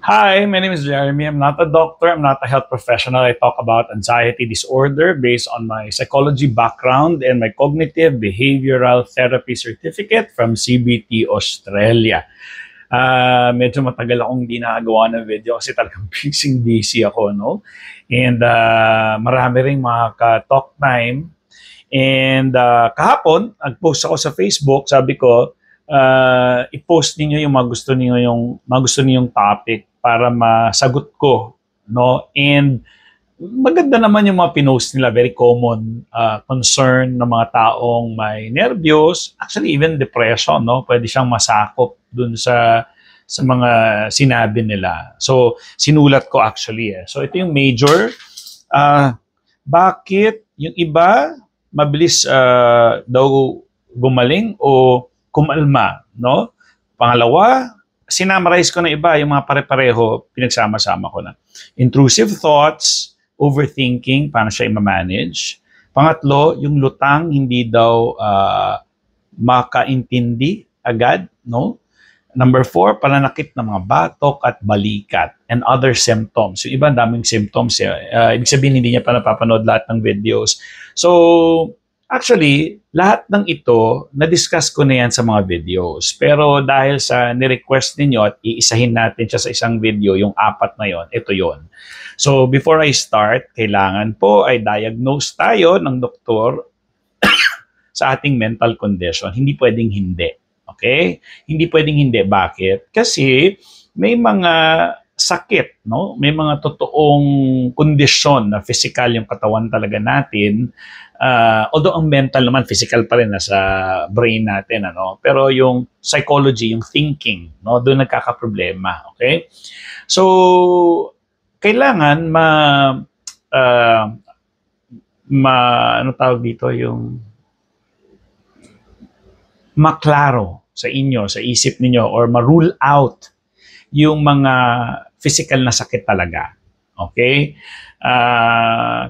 Hi, my name is Jeremy. I'm not a doctor. I'm not a health professional. I talk about anxiety disorder based on my psychology background and my cognitive behavioral therapy certificate from CBT Australia. Medyo matagal akong hindi nakagawa ng video kasi talagang busy ako, no? And marami ring mga ka-talk time. And kahapon, nag-post ako sa Facebook, sabi ko, i-post niyo yung mga gusto niyo yung topic para masagot ko, no? And maganda naman yung mga pinost nila, very common concern ng mga taong may nervyos, actually even depression, no? Pwede siyang masakop dun sa mga sinabi nila. So sinulat ko actually. So ito yung major. Bakit yung iba mabilis daw gumaling o kumalma, no? Pangalawa, sinamarize ko na iba, yung mga pare-pareho, pinagsama-sama ko na. Intrusive thoughts, overthinking, paano siya i-manage. Pangatlo, yung lutang, hindi daw makaintindi agad, no? Number 4, pananakit ng mga batok at balikat and other symptoms. Yung iba, daming symptoms. Ibig sabihin, hindi niya pa napapanood lahat ng videos. So, actually, lahat ng ito, na-discuss ko na yan sa mga videos. Pero dahil sa ni-request ninyo at iisahin natin siya sa isang video, yung 4 na yon, ito yon. So, before I start, kailangan po ay diagnose tayo ng doktor sa ating mental condition. Hindi pwedeng hindi. Okay? Hindi pwedeng hindi. Bakit? Kasi may mga sakit, no? May mga totoong kondisyon na physical yung katawan talaga natin. Although ang mental naman, physical pa rin nasa brain natin, ano? Pero yung psychology, yung thinking, no? Doon nagkakaproblema. Okay? So, kailangan ano tawag dito, yung maklaro sa inyo, sa isip niyo, or ma-rule out yung mga physical na sakit talaga. Okay?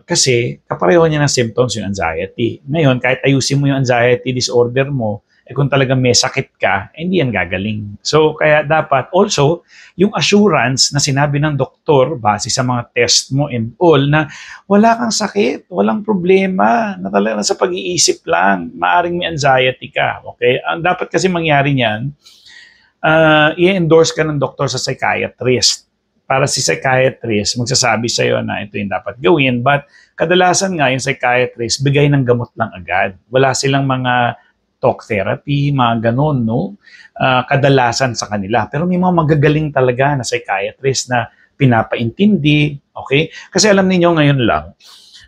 Kasi kapareho niya ng symptoms yung anxiety. Ngayon, kahit ayusin mo yung anxiety disorder mo, kung talagang may sakit ka, hindi yan gagaling. So, kaya dapat also, yung assurance na sinabi ng doktor, base sa mga test mo and all, na wala kang sakit, walang problema, na talagang sa pag-iisip lang, maaring may anxiety ka. Okay? Ang dapat kasi mangyari niyan, i-endorse ka ng doktor sa psychiatrist. Para si psychiatrist, magsasabi sa'yo na ito yung dapat gawin. But kadalasan nga yung psychiatrist, bigay ng gamot lang agad. Wala silang mga talk therapy, mga ganun, no? Kadalasan sa kanila. Pero may mga magagaling talaga na psychiatrist na pinapaintindi, okay? Kasi alam niyo ngayon lang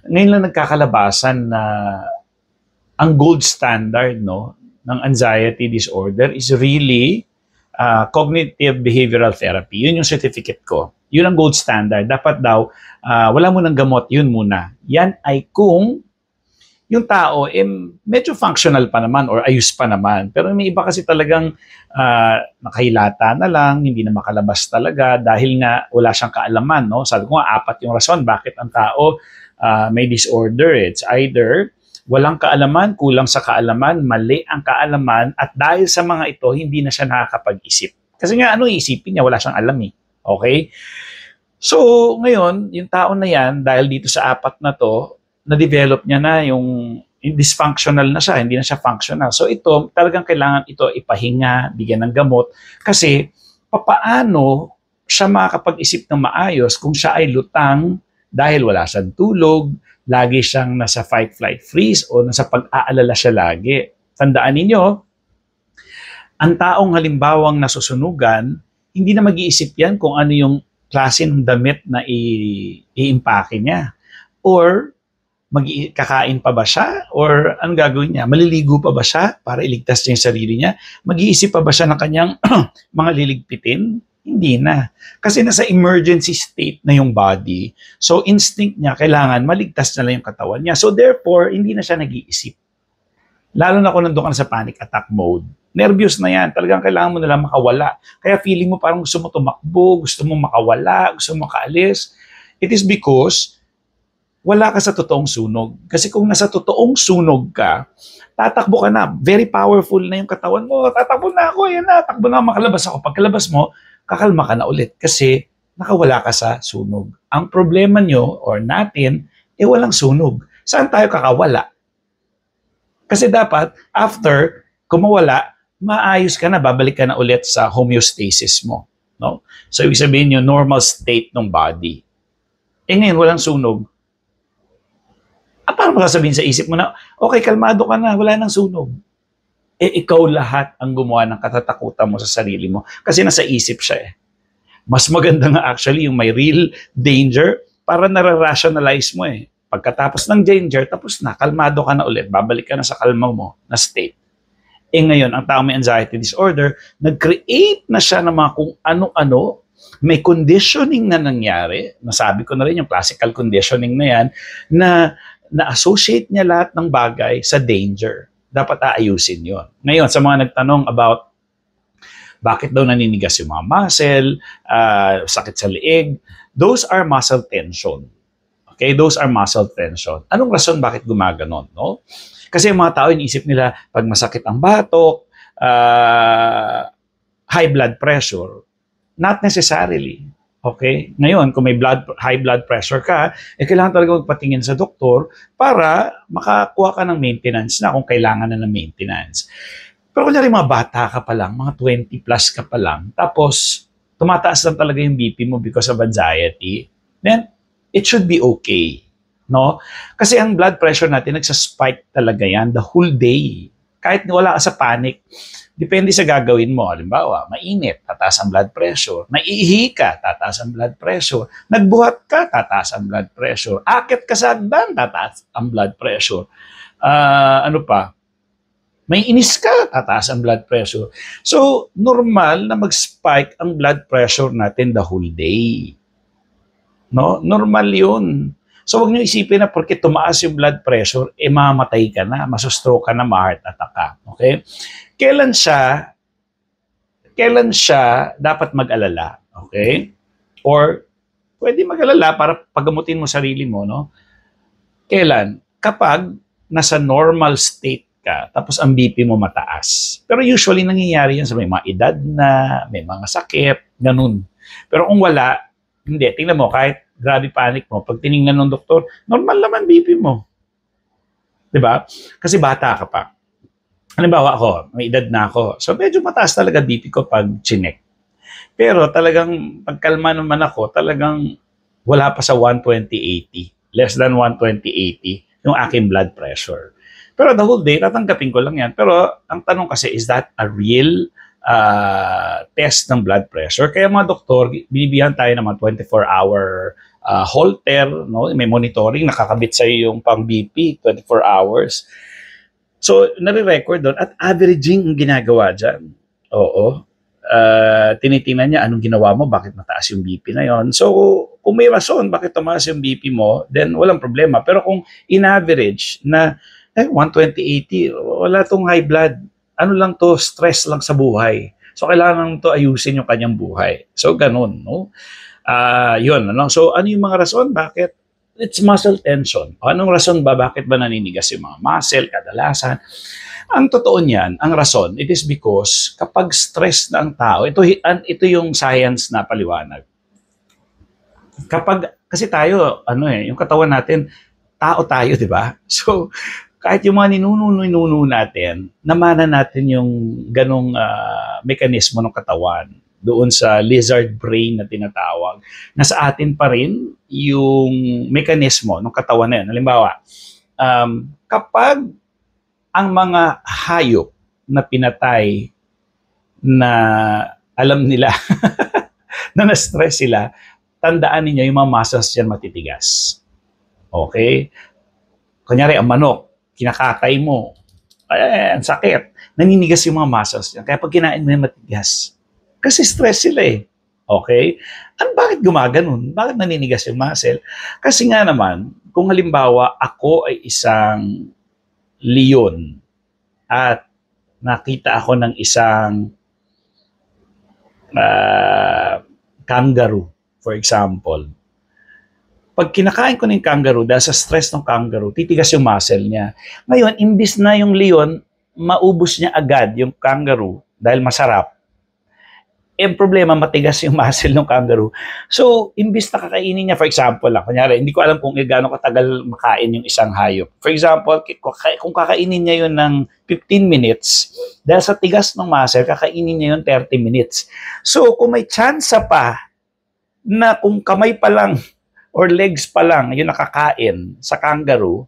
nagkakalabasan na ang gold standard, no, ng anxiety disorder is really cognitive behavioral therapy. Yun yung certificate ko. Yun ang gold standard. Dapat daw, wala mo ng gamot, yun muna. Yan ay kung yung tao, medyo functional pa naman or ayos pa naman. Pero may iba kasi talagang nakahilata na lang, hindi na makalabas talaga dahil nga wala siyang kaalaman. No? Sabi ko nga, 4 yung rason bakit ang tao may disorder. It's either walang kaalaman, kulang sa kaalaman, mali ang kaalaman, at dahil sa mga ito, hindi na siya nakakapag-isip. Kasi nga, ano isipin niya? Wala siyang alam eh. Okay? So, ngayon, yung tao na yan, dahil dito sa 4 na to, na-develop niya na yung dysfunctional na siya, hindi na siya functional. So ito, talagang kailangan ito ipahinga, bigyan ng gamot. Kasi, papaano siya makakapag-isip ng maayos kung siya ay lutang dahil wala siyang tulog, lagi siyang nasa fight, flight, freeze, o nasa pag-aalala siya lagi. Tandaan ninyo, ang taong halimbawang nasusunugan, hindi na mag-iisip yan kung ano yung klase ng damit na i-impake niya. Or, kakain pa ba siya? Or anong gagawin niya? Maliligo pa ba siya para iligtas niya yung sarili niya? Mag-iisip pa ba siya ng kanyang mga liligpitin? Hindi na. Kasi nasa emergency state na yung body. So instinct niya, kailangan maligtas na lang yung katawan niya. So therefore, hindi na siya nag-iisip. Lalo na kung nandun ka sa panic attack mode. Nervous na yan. Talagang kailangan mo nalang makawala. Kaya feeling mo parang gusto mo tumakbo, gusto mo makawala, gusto mo makaalis. It is because wala ka sa totoong sunog. Kasi kung nasa totoong sunog ka, tatakbo ka na. Very powerful na yung katawan mo. Tatakbo na ako, yan na. Takbo na, makalabas ako. Pagkalabas mo, kakalma ka na ulit. Kasi nakawala ka sa sunog. Ang problema nyo or natin, walang sunog. Saan tayo kakawala? Kasi dapat, after kumawala, maayos ka na, babalik ka na ulit sa homeostasis mo. No? So, ibig sabihin yung normal state ng body. Ngayon, walang sunog. Paano sasabihin sa isip mo na, okay, kalmado ka na, wala nang sunog. Ikaw lahat ang gumawa ng katatakutan mo sa sarili mo. Kasi nasa isip siya Mas maganda nga actually yung may real danger para nare-rationalize mo Pagkatapos ng danger, tapos na, kalmado ka na ulit. Babalik ka na sa kalma mo na state. Ngayon, ang tao may anxiety disorder, nag-create na siya ng mga kung ano-ano, may conditioning na nangyari, nasabi ko na rin yung classical conditioning na yan, na na-associate niya lahat ng bagay sa danger. Dapat aayusin yon. Ngayon, sa mga nagtanong about bakit daw naninigas yung mga muscle, sakit sa leeg, those are muscle tension. Okay, those are muscle tension. Anong rason bakit gumaganon, no? Kasi yung mga tao, iniisip nila, pag masakit ang batok, high blood pressure. Not necessarily. Okay? Ngayon, kung may high blood pressure ka, kailangan talaga magpatingin sa doktor para makakuha ka ng maintenance na kung kailangan na ng maintenance. Pero kunyari mga bata ka pa lang, mga 20 plus ka pa lang, tapos tumataas lang talaga yung BP mo because of anxiety, then it should be okay. No? Kasi ang blood pressure natin, nagsaspike talaga yan the whole day. Kahit wala ka sa panic, depende sa gagawin mo. Halimbawa, mainit, tataas ang blood pressure. Naiihi ka, tataas ang blood pressure. Nagbuhat ka, tataas ang blood pressure. Akit ka sa hagdan, tataas ang blood pressure. Ano pa? May inis ka, tataas ang blood pressure. So, normal na mag-spike ang blood pressure natin the whole day. No? Normal yun. So, huwag niyo isipin na porque tumaas yung blood pressure, mamatay ka na, masostroke ka na, ma-heart attack ka. Okay? Kailan siya dapat mag-alala? Okay? Or, pwede mag-alala para pagamutin mo sarili mo, no? Kailan? Kapag nasa normal state ka, tapos ang BP mo mataas. Pero usually, nangyayari yan sa may mga edad na, may mga sakit, ganun. Pero kung wala, hindi. Tingnan mo, kahit grabe panic mo, pag tiningnan ng doktor, normal naman BP mo. Diba? Kasi bata ka pa. Halimbawa ako, may edad na ako. So medyo mataas talaga BP ko pag chinek. Pero talagang pagkalma naman ako, talagang wala pa sa 120/80. Less than 120/80 yung aking blood pressure. Pero the whole day, tatanggapin ko lang yan. Pero ang tanong kasi, is that a real test ng blood pressure? Kaya mga doktor, binibihan tayo ng mga 24-hour Holter, no? May monitoring, nakakabit sa yung pang BP, 24 hours. So, nare-record doon at averaging ang ginagawa dyan. Oo. Tinitingnan niya anong ginawa mo, bakit mataas yung BP na yon. So, kung may rason bakit tumaas yung BP mo, then walang problema. Pero kung in-average na 120/80, wala tong high blood. Ano lang to, stress lang sa buhay. So, kailangan to ayusin yung kanyang buhay. So, ganun, no? Yun, ano? So, ano yung mga rason? Bakit? It's muscle tension. O, anong rason ba? Bakit ba naninigas yung mga muscle, kadalasan? Ang totoo niyan, ang rason, it is because kapag stress na ang tao, ito yung science na paliwanag. Kasi tayo, yung katawan natin, tao tayo, di ba? So, kahit yung mga ninuno natin, namana natin yung ganong mekanismo ng katawan doon sa lizard brain na tinatawag, nasa atin pa rin yung mekanismo ng katawan na yun. Halimbawa, kapag ang mga hayop na pinatay na alam nila na na-stress sila, tandaan niyo yung mga muscles yan matitigas. Okay? Kunyari, ang manok, kinakatay mo, ang sakit, naninigas yung mga muscles yan. Kaya pag kinain mo yung matigas, kasi stress sila Okay? Bakit gumaganon? Bakit naninigas yung muscle? Kasi nga naman, kung halimbawa ako ay isang leon at nakita ako ng isang kangaroo, for example, pag kinakain ko ng kangaroo, dahil sa stress ng kangaroo, titigas yung muscle niya. Ngayon, imbis na yung leon, maubos niya agad yung kangaroo dahil masarap, problema, matigas yung muscle ng kangaroo. So, imbis na kakainin niya, for example lang, kunyari, hindi ko alam kung gaano katagal makain yung isang hayop. For example, kung kakainin niya yun ng 15 minutes, dahil sa tigas ng muscle, kakainin niya yun 30 minutes. So, kung may chance pa na kung kamay pa lang or legs pa lang yung nakakain sa kangaroo,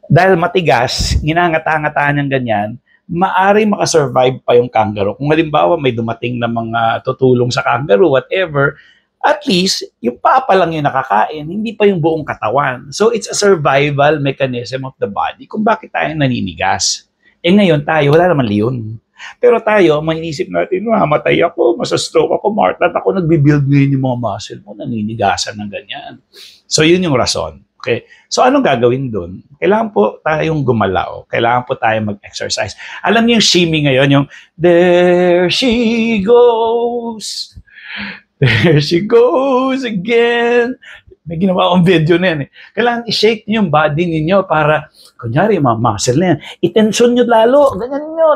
dahil matigas, ginangata-ngataan niyang ganyan, maari makasurvive pa yung kangaroo. Kung halimbawa may dumating na mga tutulong sa kangaroo, whatever, at least, yung paa pa lang yung nakakain, hindi pa yung buong katawan. So, it's a survival mechanism of the body kung bakit tayo naninigas. Ngayon tayo, wala naman leon. Pero tayo, maniisip natin, mamatay ako, masastroke ako, martat ako, nagbibuild ngayon yung mga muscle mo, naninigasan ng ganyan. So, yun yung rason. Okay. So, anong gagawin dun? Kailangan po tayong gumalaw. Kailangan po tayong mag-exercise. Alam niyo yung shimmy ngayon, yung there she goes. There she goes again. May ginawa akong video na yan eh. Kailangan i-shake niyo yung body ninyo para, kunyari, yung mga muscle na yan, i-tension nyo lalo. Ganyan nyo.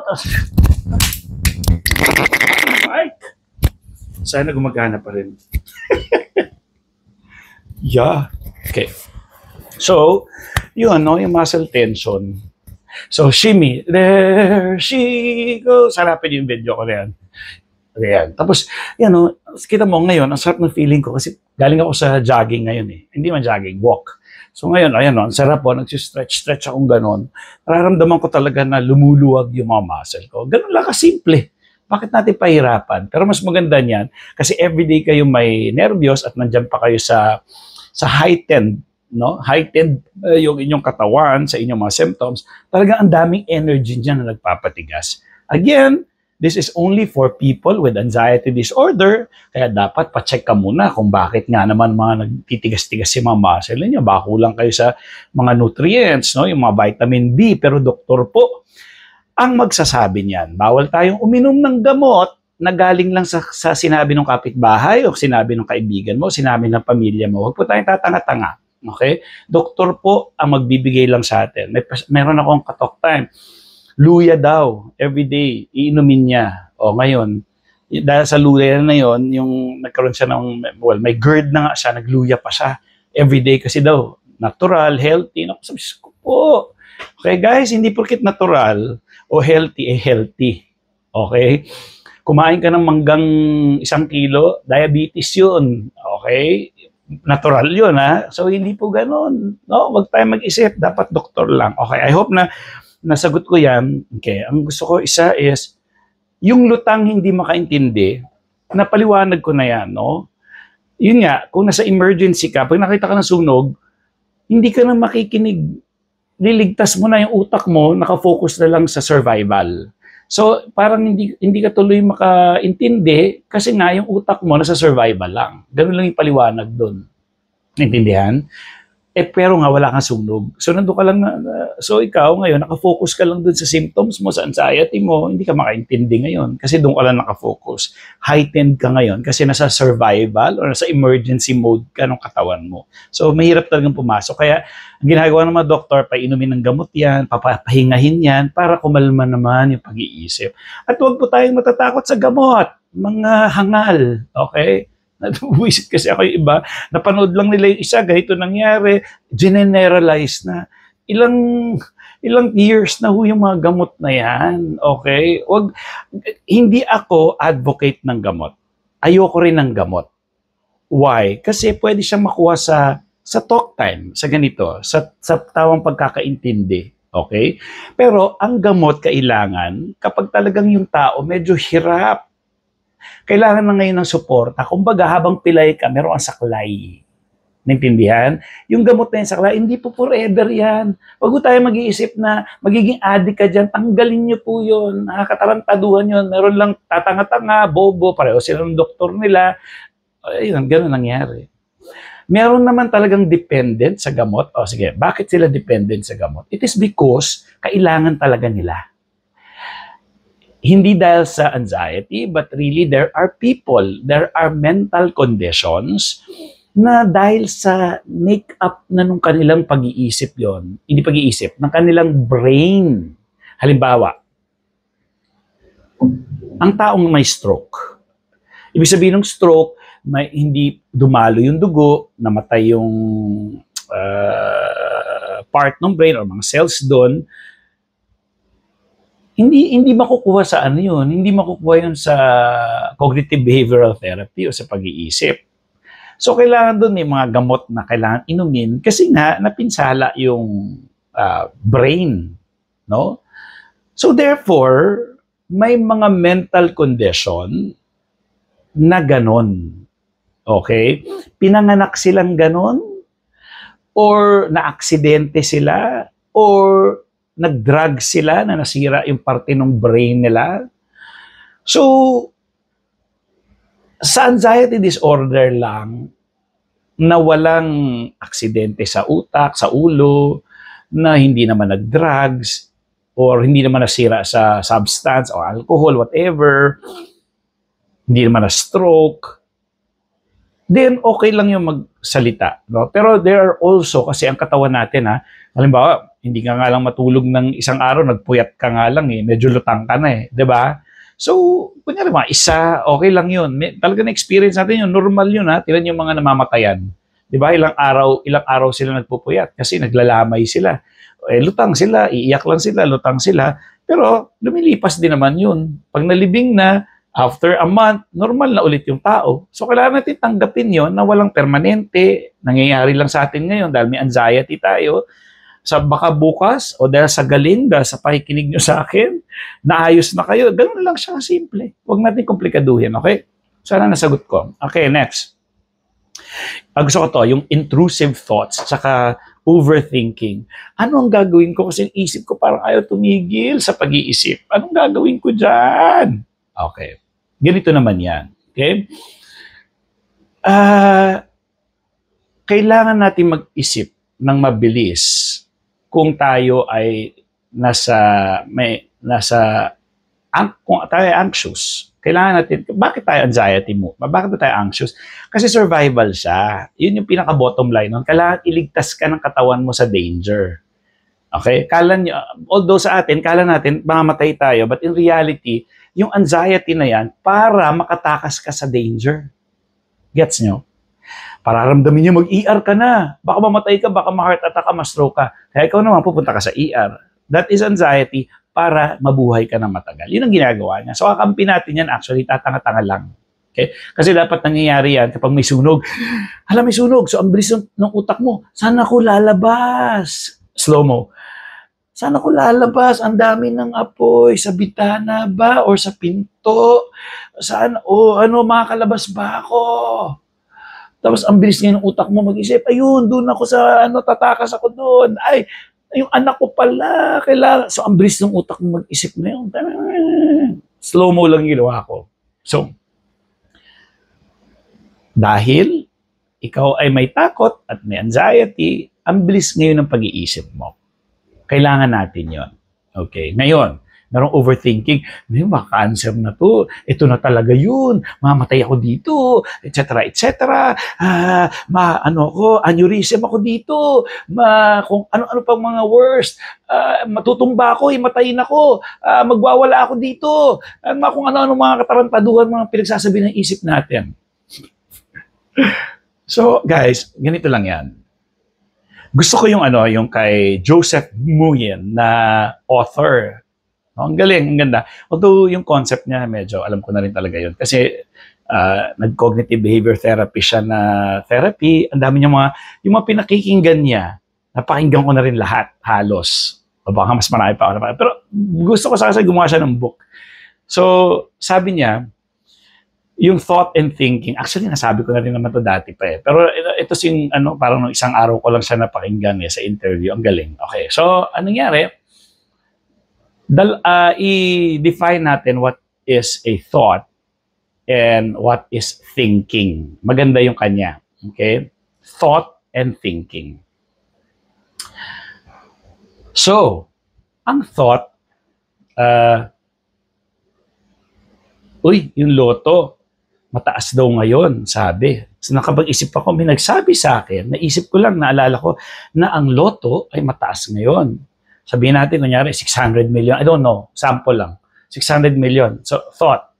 Ay! Sana gumagana pa rin. Yeah. Okay. So, yun, no, yung muscle tension. So, shimmy, there she goes. Sarapin yung video ko na yan. Ayan. Tapos, yan, no, kita mo ngayon, ang sarap ng feeling ko kasi galing ako sa jogging ngayon eh. Hindi man jogging, walk. So, ngayon, ayan, no, ang sarap po, nagsistretch akong ganon. Nararamdaman ko talaga na lumuluwag yung mga muscle ko. Ganon lang kasimple. Bakit natin pahirapan? Pero mas maganda niyan kasi everyday kayo may nervyos at nandyan pa kayo sa heightened, no? Heightened yung inyong katawan sa inyong mga symptoms, talagang ang daming energy niyan na nagpapatigas. Again, this is only for people with anxiety disorder, kaya dapat pa-check ka muna kung bakit nga naman mga nagtitigas-tigas yung mga muscle niyo. Baka kulang kayo sa mga nutrients, no? Yung mga vitamin B, pero doktor po ang magsasabi niyan. Bawal tayong uminom ng gamot na galing lang sa sinabi ng kapitbahay o sinabi ng kaibigan mo, sinabi ng pamilya mo. Huwag po tayong tatanga-tanga. Okay? Doktor po ang magbibigay lang sa atin. Meron akong katok time. Luya daw, everyday, iinumin niya. O ngayon, dahil sa luya na yon, yung nagkaroon siya ng, well, may GERD na nga siya, nagluya pa siya. Everyday kasi daw, natural, healthy. Naku, sabi ko po. Okay guys, hindi porkit natural o healthy, healthy. Okay? Kumain ka ng manggang 1 kilo, diabetes yun. Okay? Natural yun, ha? So, hindi po ganun. No? Huwag tayo mag-isip. Dapat doktor lang. Okay, I hope na nasagot ko yan. Okay, ang gusto ko isa is, yung lutang hindi makaintindi, napaliwanag ko na yan, no? Yun nga, kung nasa emergency ka, pag nakita ka ng sunog, hindi ka na makikinig. Liligtas mo na yung utak mo, nakafocus na lang sa survival. So, parang hindi ka tuloy makaintindi kasi nga yung utak mo nasa survival lang. Ganun lang yung paliwanag doon. Naintindihan? Pero nga wala kang sunog. So, nandun ka lang so ikaw ngayon, nakafocus ka lang doon sa symptoms mo, sa anxiety mo, hindi ka makaintindi ngayon kasi doon ka lang nakafocus. Heightened ka ngayon kasi nasa survival or nasa emergency mode ka ng katawan mo. So, mahirap talagang pumasok. Kaya, ang ginagawa ng mga doktor, painumin ng gamot yan, papahingahin yan, para kumalma naman yung pag-iisip. At huwag po tayong matatakot sa gamot, mga hangal, okay? Nabuwisit kasi ako yung iba, napanood lang nila yung isa, ganito nangyari, generalize na. Ilang years na ho yung mga gamot na yan, okay? Hindi ako advocate ng gamot. Ayoko rin ng gamot. Why? Kasi pwede siyang makuha sa talk time, sa ganito, sa tawang pagkakaintindi. Okay? Pero ang gamot kailangan, kapag talagang yung tao medyo hirap, kailangan na ngayon ng suporta. Kumbaga, habang pilay ka, meron ang saklay. Naintindihan? Yung gamot na yung saklay, hindi po forever yan. Huwag tayo mag-iisip na magiging addict ka dyan, tanggalin nyo po yun. Nakakatarantaduhan yun. Meron lang tatanga-tanga, bobo, pareho sila ng doktor nila. Ayun, gano'n nangyari. Meron naman talagang dependent sa gamot. O sige, bakit sila dependent sa gamot? It is because kailangan talaga nila. Hindi dahil sa anxiety, but really there are mental conditions na dahil sa make-up na nung kanilang pag-iisip yon, hindi pag-iisip, ng kanilang brain. Halimbawa, ang taong may stroke, Ibig sabihin ng stroke, hindi dumalo yung dugo, namatay yung part ng brain or mga cells doon, hindi makukuha sa ano yun, hindi makukuha yun sa cognitive behavioral therapy o sa pag-iisip. So, kailangan doon may mga gamot na kailangan inumin kasi nga napinsala yung brain, no? So, therefore, may mga mental condition na ganon. Okay? Pinanganak silang ganon or na-aksidente sila or nag-drug sila na nasira yung parte ng brain nila. So, sa anxiety disorder lang na walang aksidente sa utak, sa ulo, na hindi naman nag-drugs or hindi naman nasira sa substance or alcohol, whatever, hindi naman na stroke, then okay lang yung magsalita. No? Pero there are also, kasi ang katawan natin, halimbawa, hindi ka nga lang matulog ng isang araw, nagpuyat ka nga lang medyo lutang ka na di ba? So, kunyari isa, okay lang yun. Talaga na-experience natin yun, normal yun Tingnan yung mga namamatayan. Di ba? Ilang araw sila nagpupuyat kasi naglalamay sila. Lutang sila, iiyak lang sila, lutang sila. Pero lumilipas din naman yun. Pag nalibing na, after a month, normal na ulit yung tao. So, kailangan natin tanggapin yon na walang permanente. Nangyayari lang sa atin ngayon dahil may anxiety tayo. Sa baka bukas o dahil sa galing, dahil sa pakikinig nyo sa akin, naayos na kayo. Ganun lang siya simple. Huwag natin komplikaduhin, okay? Sana nasagot ko. Okay, next. Gusto ko to, yung intrusive thoughts, tsaka overthinking. Ano ang gagawin ko? Kasi isip ko parang ayaw tumigil sa pag-iisip. Anong gagawin ko dyan? Okay. Ganito naman yan. Okay? Kailangan natin mag-isip ng mabilis kung tayo ay kung tayo ay anxious. Kailangan natin, bakit tayo anxiety mo? Bakit tayo anxious? Kasi survival siya. Yun yung pinaka-bottom line nun. Kailangan iligtas ka ng katawan mo sa danger. Okay? Although sa atin, kala natin, mamamatay tayo, but in reality, yung anxiety na yan, para makatakas ka sa danger. Gets nyo? Pararamdamin nyo, mag-ER ka na. Baka mamatay ka, baka ma-heart attack ka, ma-stroke ka. Kaya ikaw naman, pupunta ka sa ER. That is anxiety para mabuhay ka na matagal. Yun ang ginagawa niya. So, kakampi natin yan, actually, tatanga-tanga lang. Okay? Kasi dapat nangyayari yan kapag may sunog. Hala, may sunog. So, ang bilis ng utak mo. Saan ako lalabas? Slow-mo. Saan ako lalabas? Ang dami ng apoy. Sa bitana ba? Or sa pinto? Saan? Makakalabas ba ako? Tapos ang bilis ngayon ng utak mo mag-isip, ayun, doon ako sa, tatakas ako doon. Ay, yung anak ko pala, kailangan. So ang bilis ng utak mo mag-isip na yun. Slow-mo lang ginawa ko. So, dahil ikaw ay may takot at may anxiety, ang bilis ngayon ng pag-iisip mo. Kailangan natin yon. Okay, ngayon, merong overthinking, cancer na to, ito na talaga yun, mamatay ako dito, etc. Aneurysm ako dito, kung ano-ano pang mga worst, matutumba ako, matayin ako, magwawala ako dito, kung ano-ano mga katarantaduhan, mga pinagsasabi ng isip natin. So, guys, ganito lang yan. Gusto ko yung kay Joseph Nguyen na author. Ang galing, ang ganda. Although yung concept niya, medyo alam ko na rin talaga yun. Kasi nag-cognitive behavior therapy siya na therapy. Ang dami niya yung mga pinakikinggan niya, napakinggan ko na rin lahat, halos. O baka mas marami pa ako. Pero gusto ko kasi gumawa siya ng book. So, sabi niya, yung thought and thinking, actually nasabi ko na rin naman to dati pa Pero ito parang isang araw ko lang siya napakinggan sa interview. Ang galing. Okay, so anong nangyari? I-define natin what is a thought and what is thinking. Maganda yung kanya. Okay? Thought and thinking. So, ang thought, yung loto, mataas daw ngayon, sabi. So, nakapag-isip ako, may nagsabi sa akin, naisip ko lang, naalala ko, na ang loto ay mataas ngayon. Sabihin natin, kunyari, 600 million. I don't know. Sample lang. 600 million. So, thought.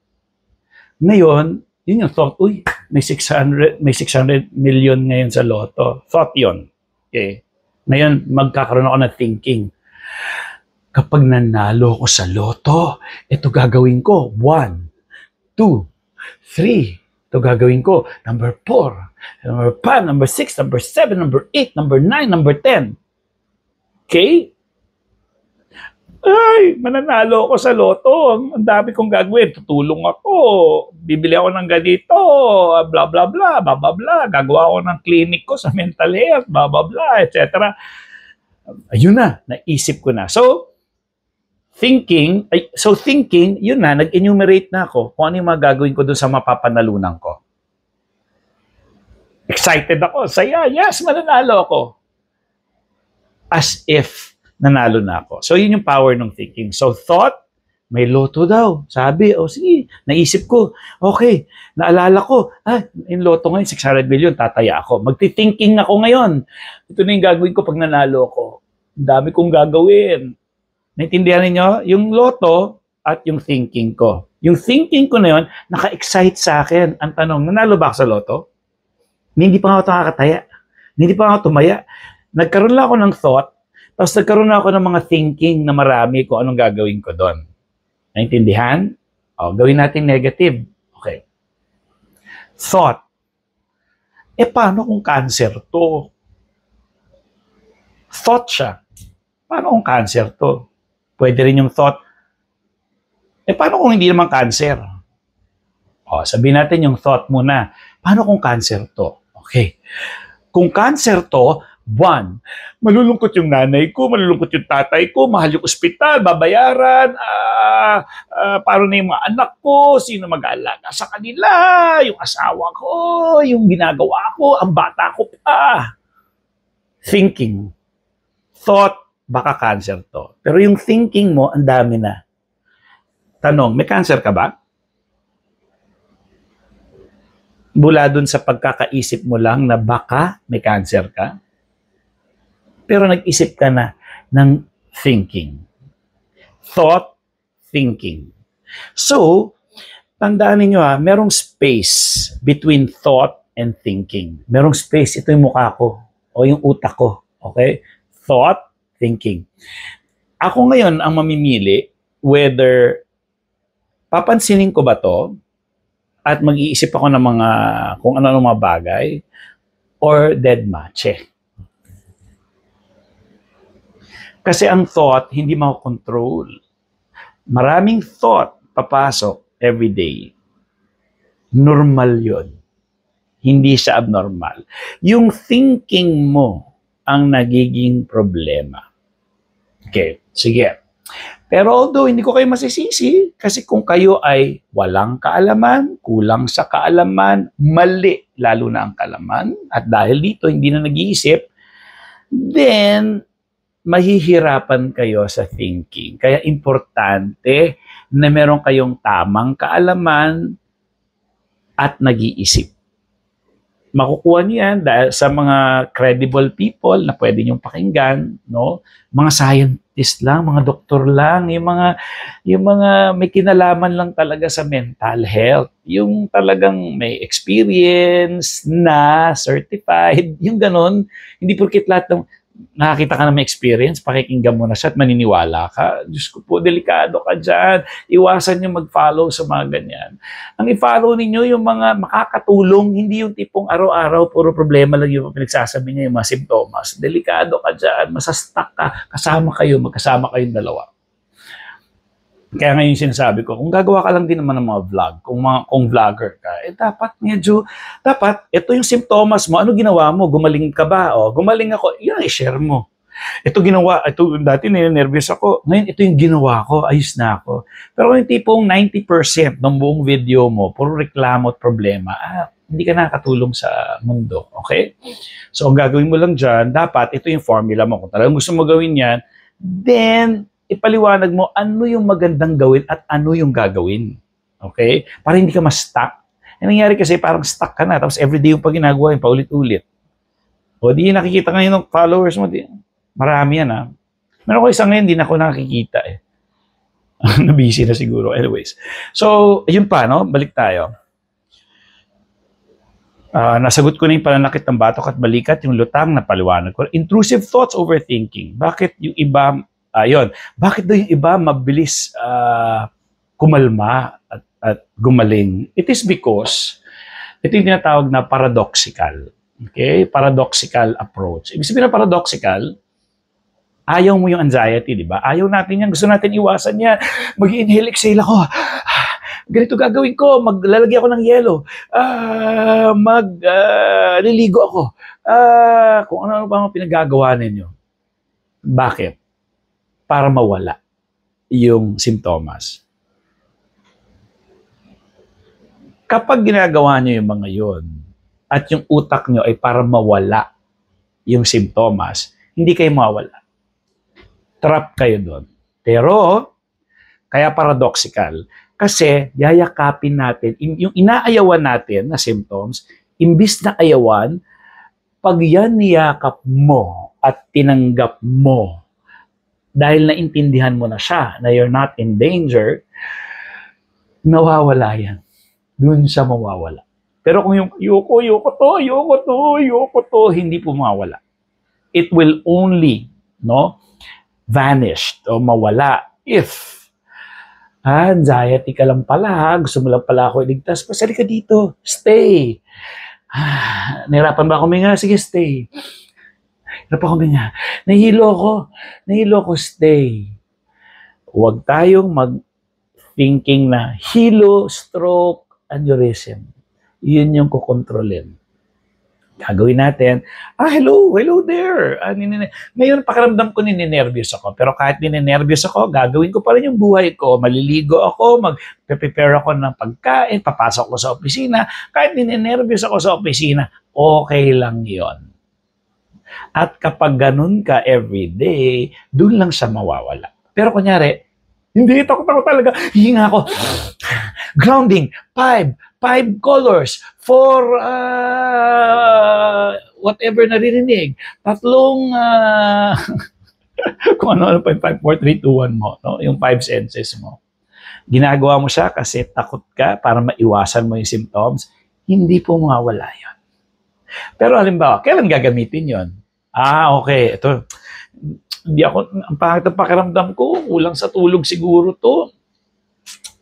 Ngayon, Yun yung thought, uy, may 600 million ngayon sa loto. Thought yun. Okay. Ngayon, magkakaroon ako ng thinking. Kapag nanalo ko sa loto, ito gagawin ko. 1, 2, 3. Ito gagawin ko. Number 4, number 5, number 6, number 7, number 8, number 9, number 10. Okay? Ay, mananalo ako sa loto. Ang dami kong gagawin. Tutulong ako. Bibili ako ng ganito. Blah, blah, blah. Blah, blah, blah. Gagawa ako ng clinic ko sa mental health. Blah, blah, blah. Etc. Ayun na. Naisip ko na. So, thinking, yun na. Nag-enumerate na ako kung ano yung mga gagawin ko doon sa mapapanalunan ko. Excited ako. Saya. Yes, mananalo ako. As if nanalo na ako. So, yun yung power ng thinking. So, thought, may loto daw. Sabi, sige, naisip ko, okay, naalala ko, yung loto ngayon, 600 million, tataya ako. Magti-thinking ako ngayon. Ito na yung gagawin ko pag nanalo ako. Ang dami kong gagawin. Naintindihan niyo? Yung loto at yung thinking ko. Yung thinking ko na yun, naka-excite sa akin. Ang tanong, nanalo ba ako sa loto? Hindi pa ako nakakataya. Hindi pa ako tumaya. Nagkaroon lang ako ng thought. Tapos nagkaroon na ako ng mga thinking na marami kung anong gagawin ko doon. Naintindihan? O, gawin natin negative. Okay. Thought. Paano kung cancer to? Thought siya. Paano kung cancer to? Pwede rin yung thought. Paano kung hindi naman cancer? O, sabihin natin yung thought muna. Paano kung cancer to? Okay. Kung cancer to, 1, malulungkot yung nanay ko, malulungkot yung tatay ko, mahal yung ospital, babayaran, paano na yung mga anak ko, sino mag-aalaga sa kanila, yung asawa ko, yung ginagawa ko, ang bata ko pa. Thinking. Thought, baka cancer to. Pero yung thinking mo, ang dami na. Tanong, may cancer ka ba? Mula dun sa pagkakaisip mo lang na baka may cancer ka? Pero nag-isip ka na ng thinking. Thought, thinking. So, tandaan ninyo merong space between thought and thinking. Merong space, ito yung mukha ko o yung utak ko. Okay? Thought, thinking. Ako ngayon ang mamimili whether papansinin ko ba to at mag-iisip ako ng mga kung ano-ano mga bagay or dead match. Kasi ang thought, hindi mako-control. Maraming thought papasok every day. Normal yon. Hindi siya abnormal. Yung thinking mo ang nagiging problema. Okay, sige. Pero although hindi ko kayo masisisi, kasi kung kayo ay walang kaalaman, kulang sa kaalaman, mali lalo na ang kaalaman, at dahil dito hindi na nag-iisip, then mahihirapan kayo sa thinking. Kaya importante na meron kayong tamang kaalaman at nag-iisip. Makukuha niyo yan dahil sa mga credible people na pwede niyong pakinggan, no? Mga scientist lang, mga doktor lang, yung mga may kinalaman lang talaga sa mental health, yung talagang may experience na certified, yung ganon. Hindi porket lahat ng nakakita ka na may experience, pakikinggan mo na siya at maniniwala ka. Diyos ko po, delikado ka dyan. Iwasan nyo mag-follow sa mga ganyan. Ang i-follow ninyo yung mga makakatulong, hindi yung tipong araw-araw, puro problema lang yung pinagsasabi niya, yung mga simptomas. Delikado ka dyan, masastuck ka, magkasama kayong dalawa. Kaya ngayon sinasabi ko, kung gagawa ka lang din naman ng mga vlog, kung vlogger ka, dapat, ito yung simptomas mo, ano ginawa mo? Gumaling ka ba? O, gumaling ako, yan, i-share mo. Ito dati nervous ako, ngayon ito yung ginawa ko, ayos na ako. Pero yung tipong 90% ng buong video mo, puro reklamo at problema, hindi ka nakakatulong sa mundo, okay? So, ang gagawin mo lang dyan, dapat ito yung formula mo. Kung talagang gusto mo gawin yan, then, ipaliwanag mo ano yung magandang gawin at ano yung gagawin. Okay? Para hindi ka ma-stuck. Ang nangyari kasi parang stuck ka na, tapos everyday yung pag ginagawa yung paulit-ulit. O di nakikita ngayon ng followers mo, marami yan Meron ko isang ngayon, hindi na ako nakikita Nabisi na siguro. Anyways. So, ayun pa, no? Balik tayo. Nasagot ko na yung pananakit ng batok at balikat, yung lutang na paliwanag ko. Intrusive thoughts, overthinking. Bakit yung iba, bakit daw yung iba mabilis kumalma at gumaling? It is because, ito yung tinatawag na paradoxical. Okay? Paradoxical approach. Ibig sabihin na paradoxical, ayaw mo yung anxiety, di ba? Ayaw natin yan. Gusto natin iwasan yan. Mag-inhale, exhale ako. Ganito gagawin ko, maglalagay ako ng yelo, liligo ako, kung ano pa mga pinagagawa ninyo. Bakit? Para mawala yung simptomas. Kapag ginagawa nyo yung mga yon at yung utak nyo ay para mawala yung simptomas, hindi kayo mawala. Trap kayo doon. Pero, kaya paradoxical, kasi yayakapin natin, yung inaayawan natin na symptoms, imbis na ayawan, pag yan niyakap mo at tinanggap mo, dahil naintindihan mo na siya, na you're not in danger, nawawala yan. Doon siya mawawala. Pero kung yung ayoko to, hindi po mawala. It will only vanish o mawala if anxiety ka lang pala, gusto mo lang pala ako iligtas, pasali ka dito, stay. Nahirapan ba ako huminga? Sige, stay. Nahirapan ako huminga. Nahilo ako, stay. Huwag tayong mag-thinking na hilo, stroke, aneurysm. Yun yung kukontrolin. Gagawin natin, hello there. Ngayon, pakiramdam ko ninenervyos ako. Pero kahit ninenervyos ako, gagawin ko pa rin yung buhay ko. Maliligo ako, mag-prepare ako ng pagkain, papasok ko sa opisina. Kahit ninenervyos ako sa opisina, okay lang yon. At kapag ganun ka everyday, dun lang siya mawawala. Pero kunyari, hindi, takot ako talaga. Hihinga ako. Grounding, 5 colors, 4 whatever naririnig, 3 kung ano pa yung 5, 4, 3, 2, 1 mo, no? Yung 5 senses mo. Ginagawa mo siya kasi takot ka para maiwasan mo yung symptoms, hindi po mawawala yun. Pero halimbawa, kailan gagamitin yun? Okay, ito, hindi ako, ang pangit ang pakiramdam ko, kulang sa tulog siguro to.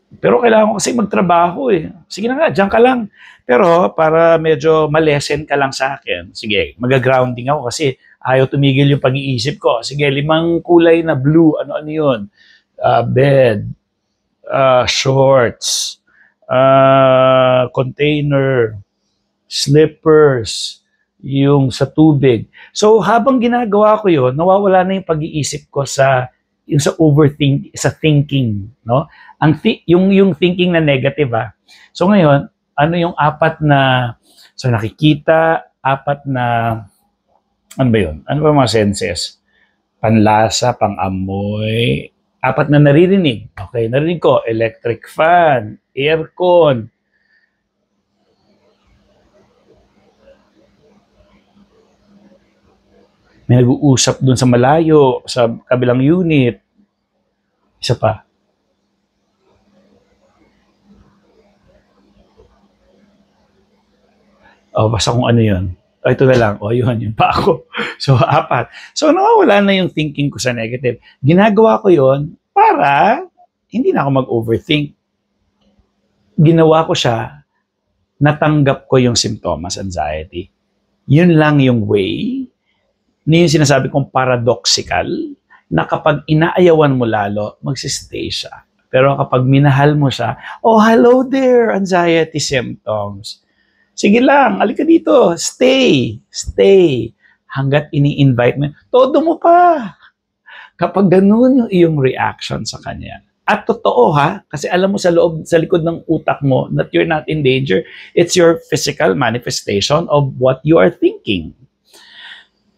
Pero kailangan ko kasi magtrabaho eh. Sige na nga, dyan ka lang. Pero para medyo malesen ka lang sa akin, sige, mag-grounding ako kasi ayaw tumigil yung pag-iisip ko. Sige, 5 kulay na blue, ano yun? Bed, shorts, container, slippers, yung sa tubig. So habang ginagawa ko yun, nawawala na yung pag-iisip ko sa thinking, no? Yung thinking na negative So ngayon, ano yung 4 na nakikita, 4 na ano ba yun? Ano ba mga senses? Panlasa, pang-amoy, 4 na naririnig. Okay, narinig ko electric fan, aircon. May nag-uusap dun sa malayo, sa kabilang unit. Isa pa. Basta kung ano yun. Ito na lang. Yun pa ako. So, 4. So, nawawala na yung thinking ko sa negative. Ginagawa ko yun para hindi na ako mag-overthink. Ginawa ko siya, natanggap ko yung symptoms, anxiety. Yun lang yung way, yung sinasabi kong paradoxical, na kapag inaayawan mo lalo, magsistay siya. Pero kapag minahal mo siya, hello there, anxiety symptoms. Sige lang, alika dito, stay. Hanggat ini-invite mo, todo mo pa. Kapag ganun yung iyong reaction sa kanya. At totoo kasi alam mo sa likod ng utak mo that you're not in danger, it's your physical manifestation of what you are thinking.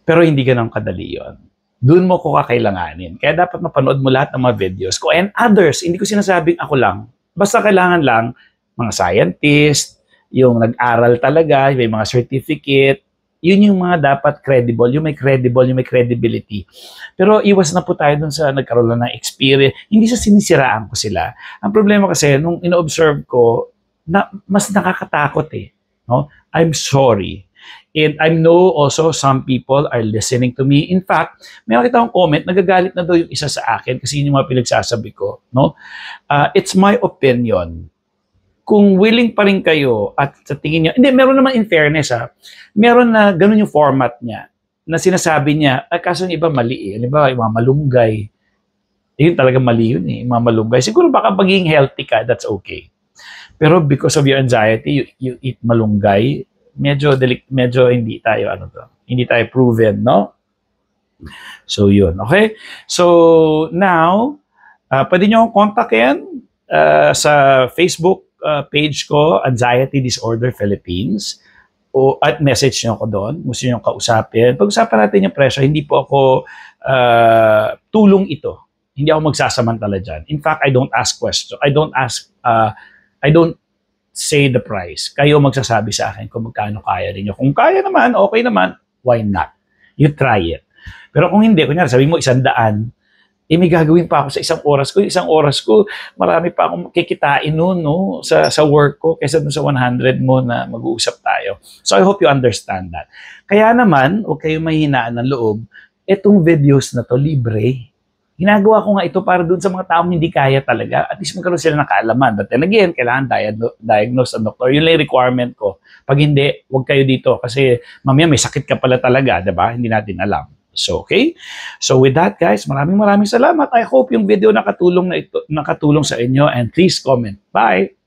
Pero hindi ganun kadali yun. Doon mo ko kakailanganin. Kaya dapat mapanood mo lahat ng mga videos ko. And others, hindi ko sinasabing ako lang. Basta kailangan lang mga scientist, yung nag-aral talaga, may mga certificate, yun yung mga dapat credible, yung may credibility. Pero iwas na po tayo dun sa nagkaroon ng experience. Hindi sa sinisiraan ko sila. Ang problema kasi, nung ino-observe ko, mas nakakatakot eh. no? I'm sorry. And I know also some people are listening to me. In fact, may nakita akong comment, nagagalit na daw yung isa sa akin kasi yun yung mga pinagsasabi ko. No? It's my opinion. Kung willing pa rin kayo at sa tingin niyo, hindi, meron naman in fairness meron na ganun yung format niya na sinasabi niya, kaso yung iba mali eh. Halimbawa, yung mga malunggay. Yun talaga mali yun eh, yung mga malunggay. Siguro baka pagiging healthy ka, that's okay. Pero because of your anxiety, you eat malunggay, medyo hindi tayo hindi tayo proven, no? So yun, okay? So now, pwede nyo akong kontakin sa Facebook page ko, Anxiety Disorder Philippines, at message nyo ako doon, gusto nyo kausapin. Pag-usapan natin yung presyo, hindi po ako tulong ito. Hindi ako magsasamantala dyan. In fact, I don't ask questions. I don't say the price. Kayo magsasabi sa akin kung magkano kaya rin nyo. Kung kaya naman, okay naman, why not? You try it. Pero kung hindi, kunyari, sabi mo 100, may gagawin pa ako sa isang oras ko. Isang oras ko, marami pa akong kikitain noon, no? Sa work ko, kaysa dun sa 100 mo na mag-uusap tayo. So I hope you understand that. Kaya naman, huwag kayong mahinaan ng loob, itong videos na to, libre. Ginagawa ko nga ito para dun sa mga taong hindi kaya talaga. At least magkaroon sila ng kaalaman. But then again, kailangan diagnose ang doktor. Yun lang yung requirement ko. Pag hindi, huwag kayo dito. Kasi mamaya may sakit ka pala talaga, diba? Hindi natin alam. So, okay? So, with that, guys, maraming salamat. I hope yung video nakatulong sa inyo and please comment. Bye!